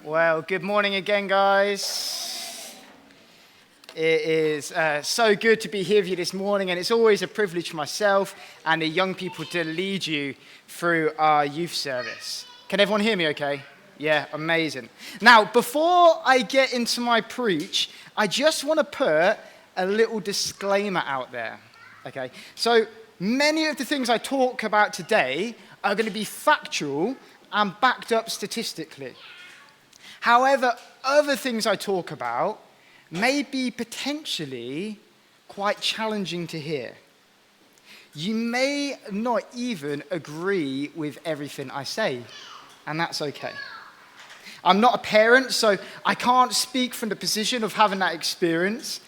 Well, good morning again, guys. It is so good to be here with you this morning, and it's always a privilege for myself and the young people to lead you through our youth service. Can everyone hear me okay? Yeah, amazing. Now, before I get into my preach, I just want to put a little disclaimer out there, okay? So, many of the things I talk about today are going to be factual and backed up statistically. However, other things I talk about may be potentially quite challenging to hear. You may not even agree with everything I say, and that's okay. I'm not a parent, so I can't speak from the position of having that experience.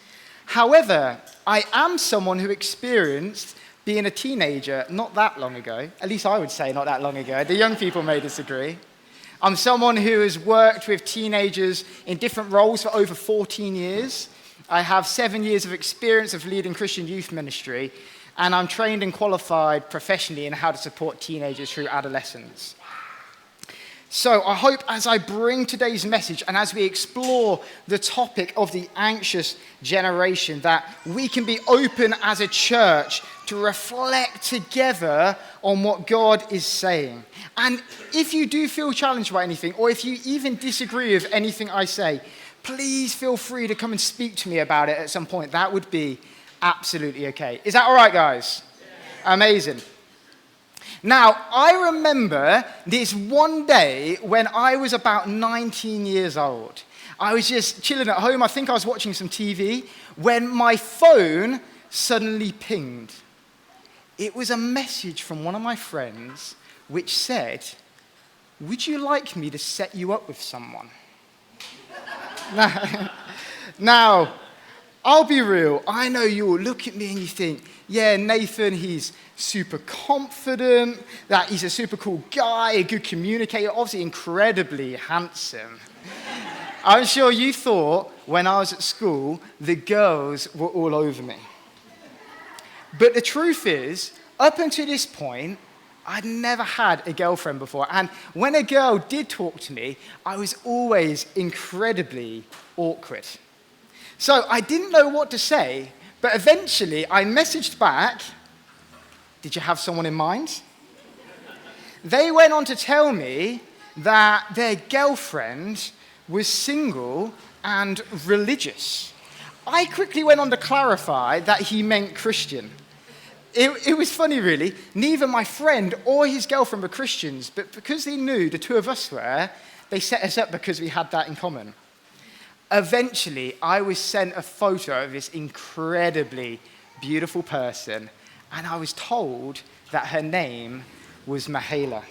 However, I am someone who experienced being a teenager not that long ago. At least I would say not that long ago. The young people may disagree. I'm someone who has worked with teenagers in different roles for over 14 years. I have 7 years of experience of leading Christian youth ministry, and I'm trained and qualified professionally in how to support teenagers through adolescence. So I hope as I bring today's message and as we explore the topic of the anxious generation, that we can be open as a church to reflect together on what God is saying. And if you do feel challenged by anything, or if you even disagree with anything I say, please feel free to come and speak to me about it at some point. That would be absolutely okay. Is that all right, guys? Yeah. Amazing. Now, I remember this one day when I was about 19 years old. I was just chilling at home. I think I was watching some TV when my phone suddenly pinged. It was a message from one of my friends which said, "Would you like me to set you up with someone?" Now, I'll be real. I know you'll look at me and you think, yeah, Nathan, he's super confident, that he's a super cool guy, a good communicator, obviously incredibly handsome. I'm sure you thought when I was at school, the girls were all over me. But the truth is, up until this point, I'd never had a girlfriend before. And when a girl did talk to me, I was always incredibly awkward. So I didn't know what to say, but eventually I messaged back, "Did you have someone in mind?" They went on to tell me that their girlfriend was single and religious. I quickly went on to clarify that he meant Christian. It was funny, really. Neither my friend or his girlfriend were Christians, but because they knew the two of us were, they set us up because we had that in common. Eventually, I was sent a photo of this incredibly beautiful person, and I was told that her name was Mahela.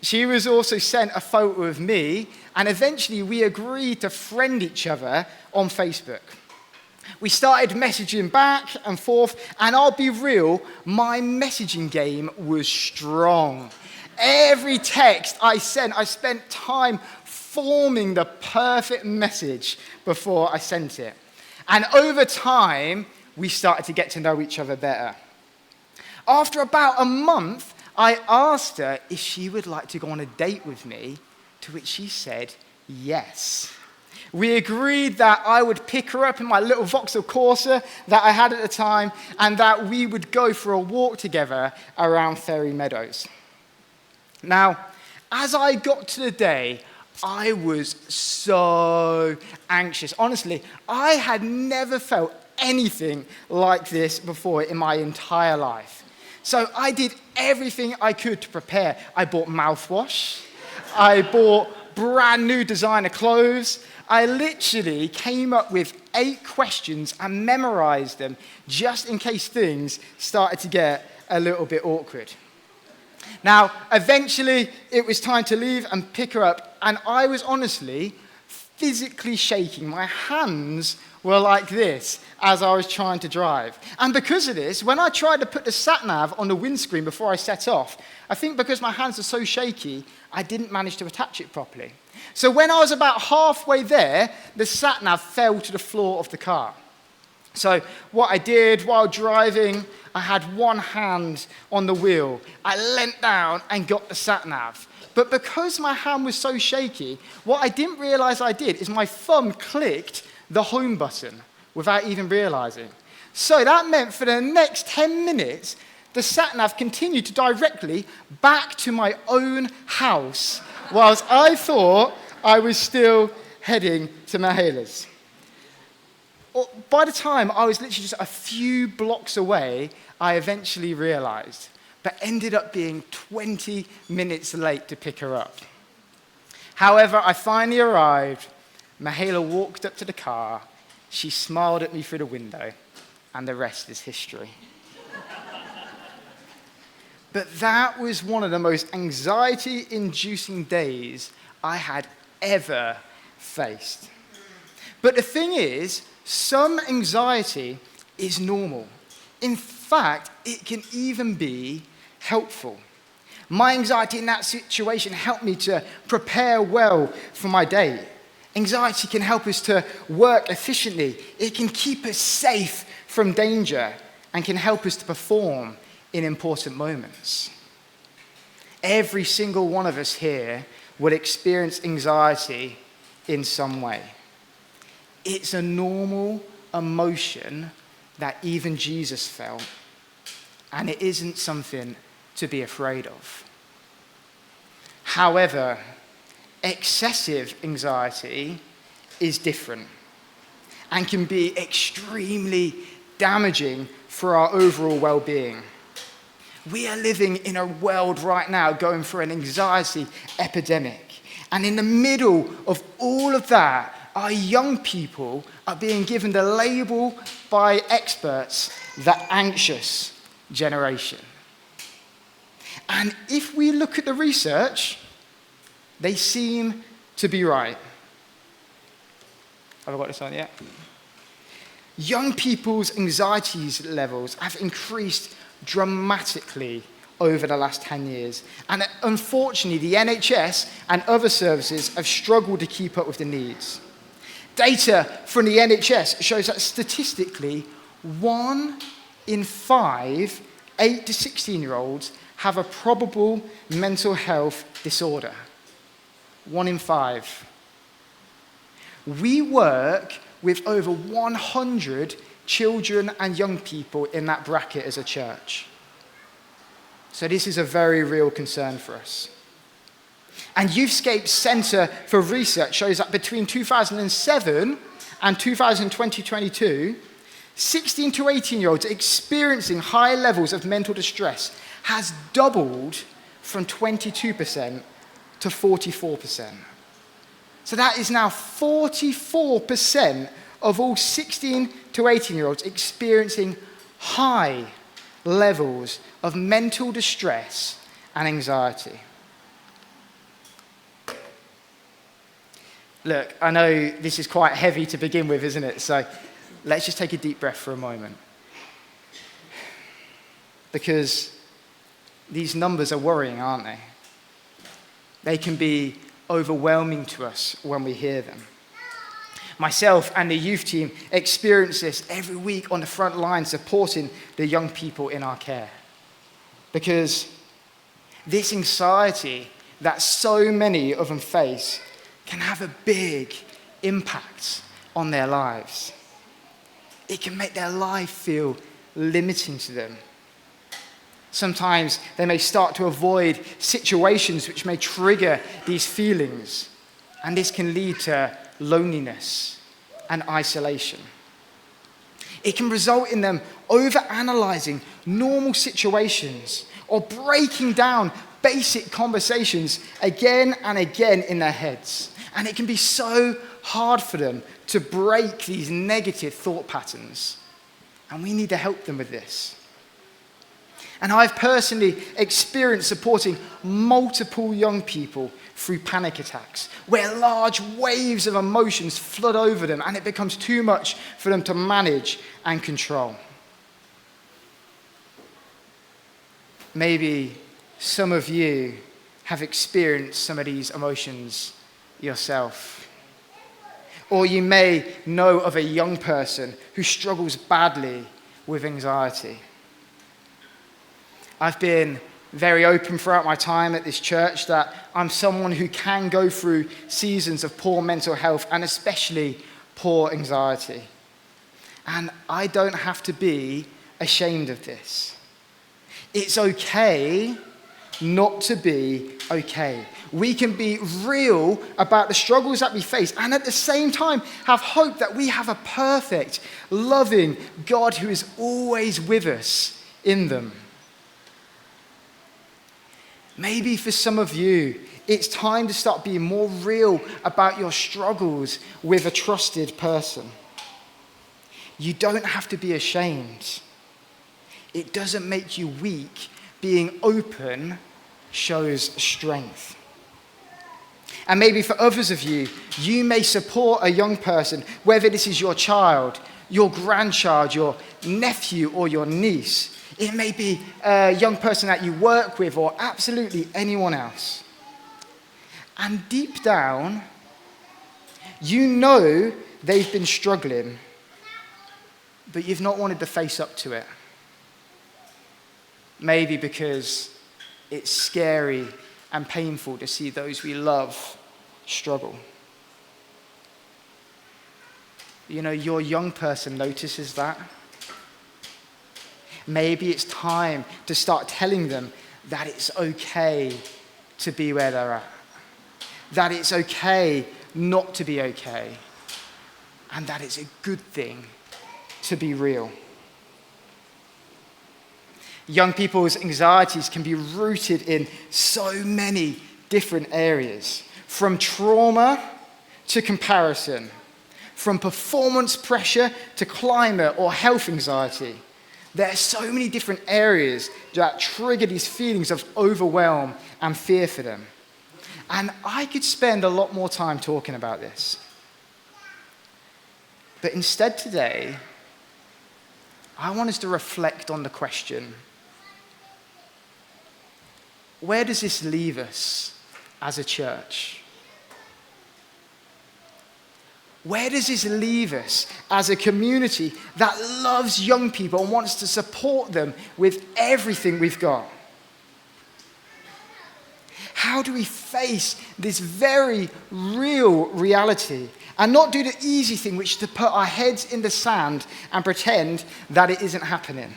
She was also sent a photo of me, and eventually we agreed to friend each other on Facebook. We started messaging back and forth, and I'll be real, my messaging game was strong. Every text I sent, I spent time forming the perfect message before I sent it. And over time, we started to get to know each other better. After about a month, I asked her if she would like to go on a date with me, to which she said yes. We agreed that I would pick her up in my little Vauxhall Corsa that I had at the time, and that we would go for a walk together around Ferry Meadows. Now, as I got to the day, I was so anxious. Honestly, I had never felt anything like this before in my entire life. So I did everything I could to prepare. I bought mouthwash. I bought brand new designer clothes. I literally came up with 8 questions and memorized them just in case things started to get a little bit awkward. Now, eventually, it was time to leave and pick her up, and I was honestly physically shaking. My hands were like this as I was trying to drive. And because of this, when I tried to put the sat-nav on the windscreen before I set off, I think because my hands are so shaky, I didn't manage to attach it properly. So when I was about halfway there, the sat-nav fell to the floor of the car. So what I did while driving, I had one hand on the wheel. I leant down and got the sat-nav. But because my hand was so shaky, what I didn't realize I did is my thumb clicked the home button without even realizing. So that meant for the next 10 minutes, the sat-nav continued to directly back to my own house, whilst I thought I was still heading to Mahala's. By the time I was literally just a few blocks away, I eventually realized, but ended up being 20 minutes late to pick her up. However, I finally arrived. Mahala walked up to the car. She smiled at me through the window, and the rest is history. But that was one of the most anxiety-inducing days I had ever faced. But the thing is, some anxiety is normal. In fact, it can even be helpful. My anxiety in that situation helped me to prepare well for my day. Anxiety can help us to work efficiently. It can keep us safe from danger and can help us to perform in important moments. Every single one of us here will experience anxiety in some way. It's a normal emotion that even Jesus felt, and it isn't something to be afraid of. However, excessive anxiety is different and can be extremely damaging for our overall well-being. We are living in a world right now going through an anxiety epidemic, and in the middle of all of that, our young people are being given the label by experts, the anxious generation. And if we look at the research, they seem to be right. Have I got this on yet? Young people's anxiety levels have increased dramatically over the last 10 years. And unfortunately, the NHS and other services have struggled to keep up with the needs. Data from the NHS shows that statistically, 1 in 5 8 to 16-year-olds have a probable mental health disorder. 1 in 5. We work with over 100 children and young people in that bracket as a church. So this is a very real concern for us. And Youthscape's Centre for Research shows that between 2007 and 2022, 16 to 18-year-olds experiencing high levels of mental distress has doubled from 22% to 44%. So that is now 44% of all 16 to 18-year-olds experiencing high levels of mental distress and anxiety. Look, I know this is quite heavy to begin with, isn't it? So let's just take a deep breath for a moment. Because these numbers are worrying, aren't they? They can be overwhelming to us when we hear them. Myself and the youth team experience this every week on the front line supporting the young people in our care. Because this anxiety that so many of them face can have a big impact on their lives. It can make their life feel limiting to them. Sometimes they may start to avoid situations which may trigger these feelings, and this can lead to loneliness and isolation. It can result in them overanalyzing normal situations or breaking down basic conversations again and again in their heads. And it can be so hard for them to break these negative thought patterns. And we need to help them with this. And I've personally experienced supporting multiple young people through panic attacks, where large waves of emotions flood over them and it becomes too much for them to manage and control. Maybe some of you have experienced some of these emotions yourself. Or you may know of a young person who struggles badly with anxiety. I've been very open throughout my time at this church that I'm someone who can go through seasons of poor mental health and especially poor anxiety. And I don't have to be ashamed of this. It's okay not to be okay. We can be real about the struggles that we face and at the same time have hope that we have a perfect, loving God who is always with us in them. Maybe for some of you, it's time to start being more real about your struggles with a trusted person. You don't have to be ashamed. It doesn't make you weak. Being open shows strength. And maybe for others of you, you may support a young person, whether this is your child, your grandchild, your nephew, or your niece. It may be a young person that you work with or absolutely anyone else. And deep down, you know they've been struggling, but you've not wanted to face up to it. Maybe because it's scary and painful to see those we love struggle. You know, your young person notices that. Maybe it's time to start telling them that it's okay to be where they're at. That it's okay not to be okay. And that it's a good thing to be real. Young people's anxieties can be rooted in so many different areas, from trauma to comparison, from performance pressure to climate or health anxiety. There are so many different areas that trigger these feelings of overwhelm and fear for them. And I could spend a lot more time talking about this. But instead today, I want us to reflect on the question, where does this leave us as a church? Where does this leave us as a community that loves young people and wants to support them with everything we've got? How do we face this very real reality and not do the easy thing, which is to put our heads in the sand and pretend that it isn't happening?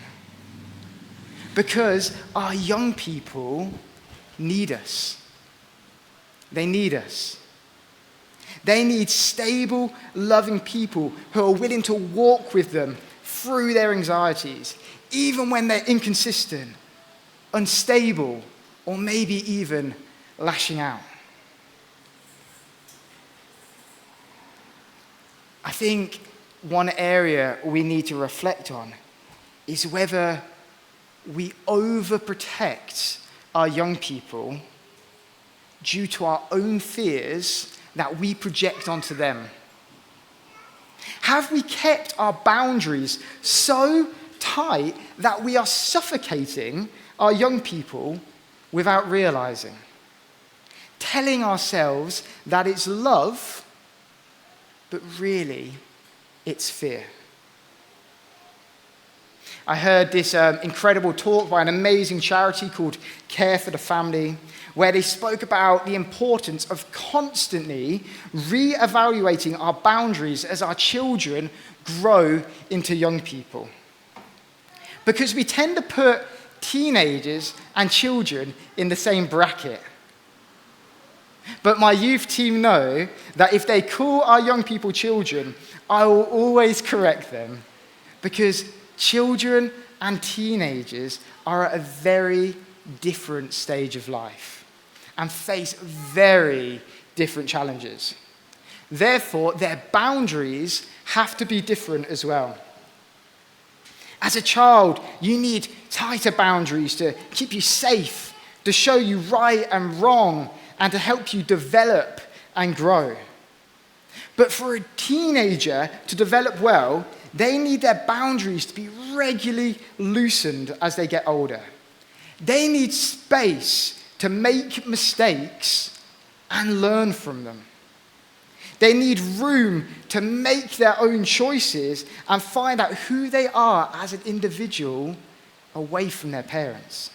Because our young people need us. They need us. They need stable, loving people who are willing to walk with them through their anxieties, even when they're inconsistent, unstable, or maybe even lashing out. I think one area we need to reflect on is whether we overprotect our young people due to our own fears that we project onto them. Have we kept our boundaries so tight that we are suffocating our young people without realizing? Telling ourselves that it's love, but really it's fear. I heard this incredible talk by an amazing charity called Care for the Family, where they spoke about the importance of constantly re-evaluating our boundaries as our children grow into young people. Because we tend to put teenagers and children in the same bracket. But my youth team know that if they call our young people children, I will always correct them, because children and teenagers are at a very different stage of life and face very different challenges. Therefore, their boundaries have to be different as well. As a child, you need tighter boundaries to keep you safe, to show you right and wrong, and to help you develop and grow. But for a teenager to develop well, they need their boundaries to be regularly loosened as they get older. They need space to make mistakes and learn from them. They need room to make their own choices and find out who they are as an individual away from their parents.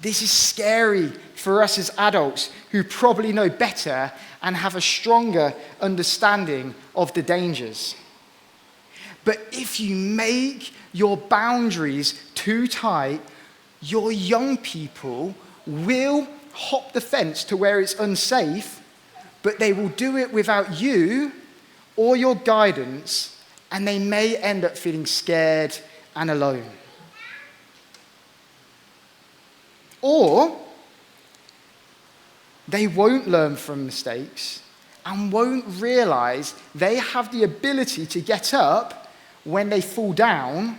This is scary for us as adults who probably know better and have a stronger understanding of the dangers. But if you make your boundaries too tight, your young people will hop the fence to where it's unsafe, but they will do it without you or your guidance, and they may end up feeling scared and alone. Or they won't learn from mistakes and won't realize they have the ability to get up when they fall down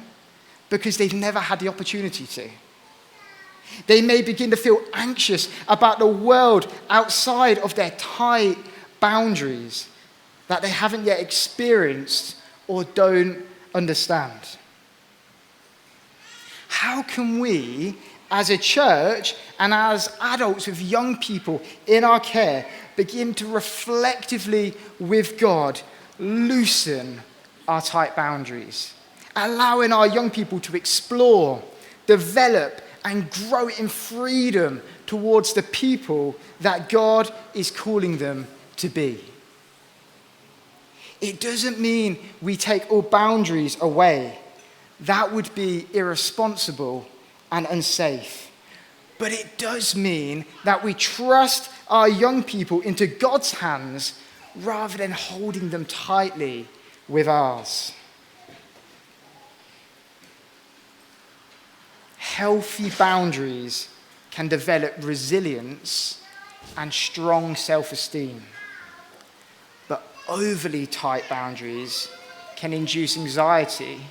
because they've never had the opportunity to. They may begin to feel anxious about the world outside of their tight boundaries that they haven't yet experienced or don't understand. How can we, as a church and as adults with young people in our care, begin to reflectively, with God, loosen our tight boundaries, allowing our young people to explore, develop, and grow in freedom towards the people that God is calling them to be? It doesn't mean we take all boundaries away. That would be irresponsible and unsafe. But it does mean that we trust our young people into God's hands rather than holding them tightly with ours. Healthy boundaries can develop resilience and strong self-esteem. But overly tight boundaries can induce anxiety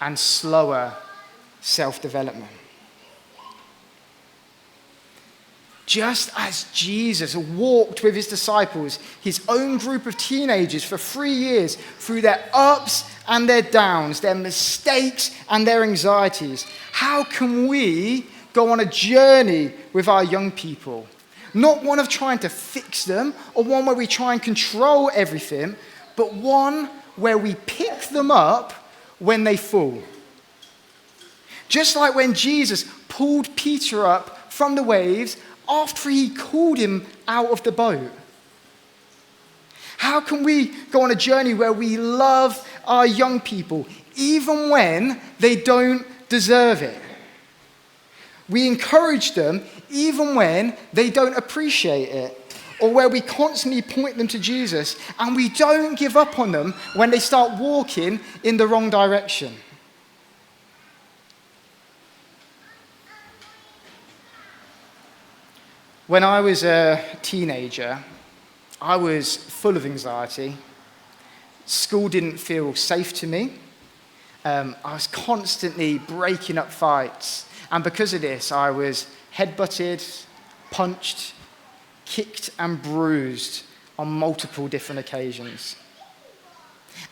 and slower self-development. Just as Jesus walked with his disciples, his own group of teenagers, for 3 years through their ups and their downs, their mistakes and their anxieties, how can we go on a journey with our young people? Not one of trying to fix them or one where we try and control everything, but one where we pick them up when they fall. Just like when Jesus pulled Peter up from the waves after he called him out of the boat. How can we go on a journey where we love our young people even when they don't deserve it? We encourage them even when they don't appreciate it, or where we constantly point them to Jesus and we don't give up on them when they start walking in the wrong direction. When I was a teenager, I was full of anxiety. School didn't feel safe to me. I was constantly breaking up fights. And because of this, I was headbutted, punched, kicked and bruised on multiple different occasions.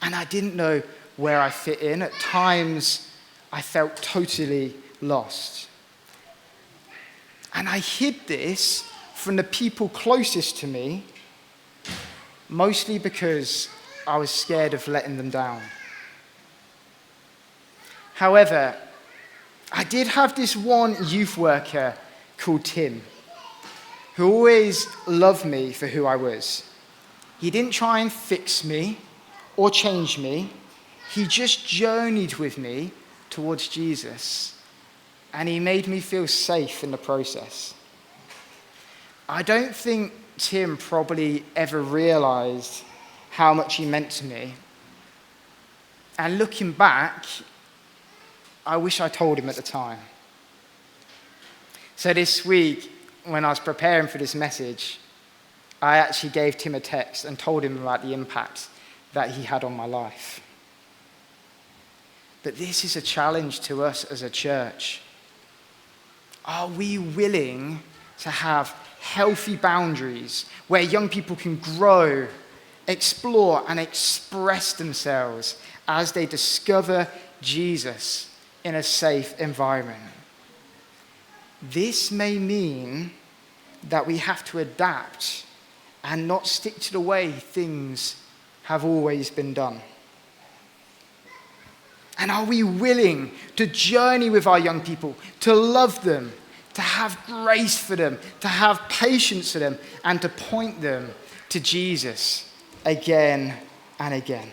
And I didn't know where I fit in. At times, I felt totally lost. And I hid this from the people closest to me, mostly because I was scared of letting them down. However, I did have this one youth worker called Tim, who always loved me for who I was. He didn't try and fix me or change me. He just journeyed with me towards Jesus. And he made me feel safe in the process. I don't think Tim probably ever realized how much he meant to me. And looking back, I wish I told him at the time. So this week, when I was preparing for this message, I actually gave Tim a text and told him about the impact that he had on my life. But this is a challenge to us as a church. Are we willing to have healthy boundaries where young people can grow, explore, and express themselves as they discover Jesus in a safe environment? This may mean that we have to adapt and not stick to the way things have always been done? And are we willing to journey with our young people, to love them, to have grace for them, to have patience for them, and to point them to Jesus again and again?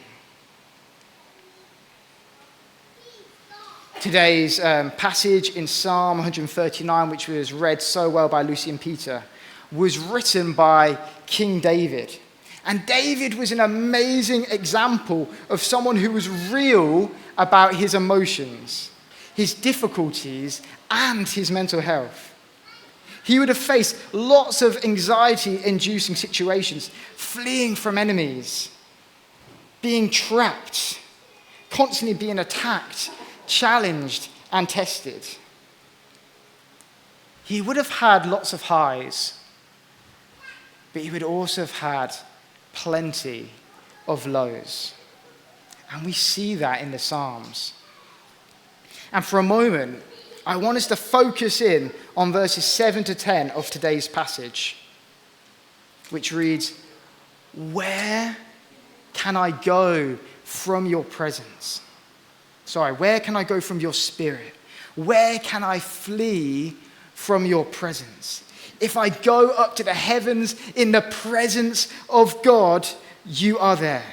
Today's passage in Psalm 139, which was read so well by Lucy and Peter, was written by King David. And David was an amazing example of someone who was real about his emotions, his difficulties, and his mental health. He would have faced lots of anxiety-inducing situations, fleeing from enemies, being trapped, constantly being attacked, challenged, and tested. He would have had lots of highs, but he would also have had plenty of lows. And we see that in the Psalms. And for a moment, I want us to focus in on verses 7 to 10 of today's passage, which reads, "Where can I go from your presence? Where can I go from your spirit? Where can I flee from your presence? If I go up to the heavens in the presence of God, you are there.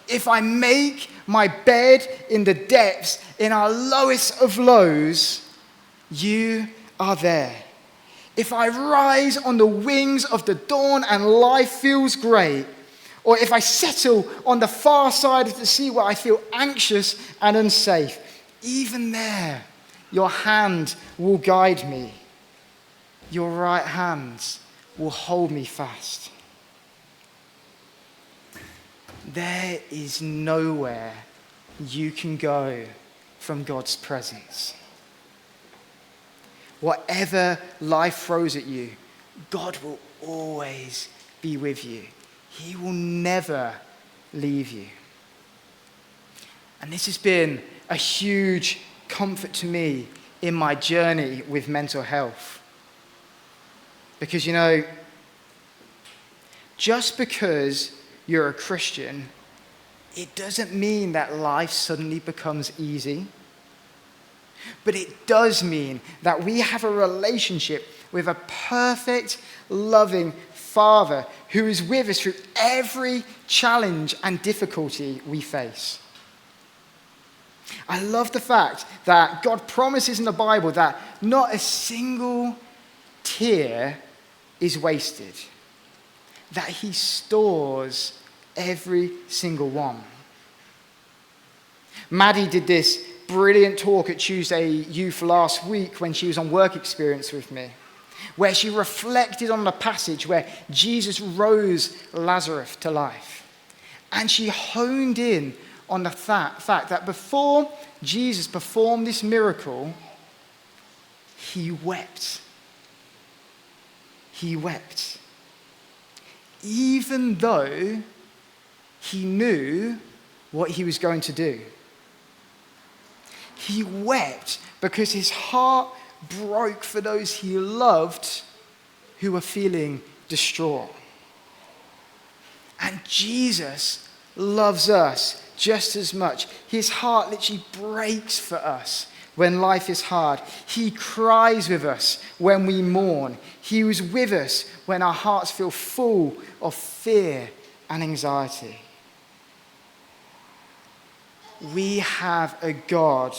If I make my bed in the depths, in our lowest of lows, you are there. If I rise on the wings of the dawn and life feels great, or if I settle on the far side of the sea where I feel anxious and unsafe, even there, your hand will guide me. Your right hand will hold me fast." There is nowhere you can go from God's presence. Whatever life throws at you, God will always be with you. He will never leave you. And this has been a huge comfort to me in my journey with mental health. Because, just because you're a Christian, it doesn't mean that life suddenly becomes easy. But it does mean that we have a relationship with a perfect, loving Father who is with us through every challenge and difficulty we face. I love the fact that God promises in the Bible that not a single tear is wasted, that he stores every single one. Maddie did this brilliant talk at Tuesday Youth last week when she was on work experience with me, where she reflected on the passage where Jesus rose Lazarus to life. And she honed in on the fact that before Jesus performed this miracle, he wept. He wept. Even though he knew what he was going to do. He wept because his heart broke for those he loved who were feeling distraught. And Jesus loves us just as much. His heart literally breaks for us when life is hard. He cries with us when we mourn. He was with us when our hearts feel full of fear and anxiety. We have a God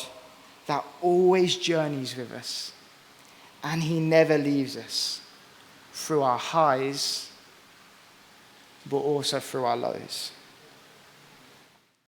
that always journeys with us, and he never leaves us through our highs, but also through our lows.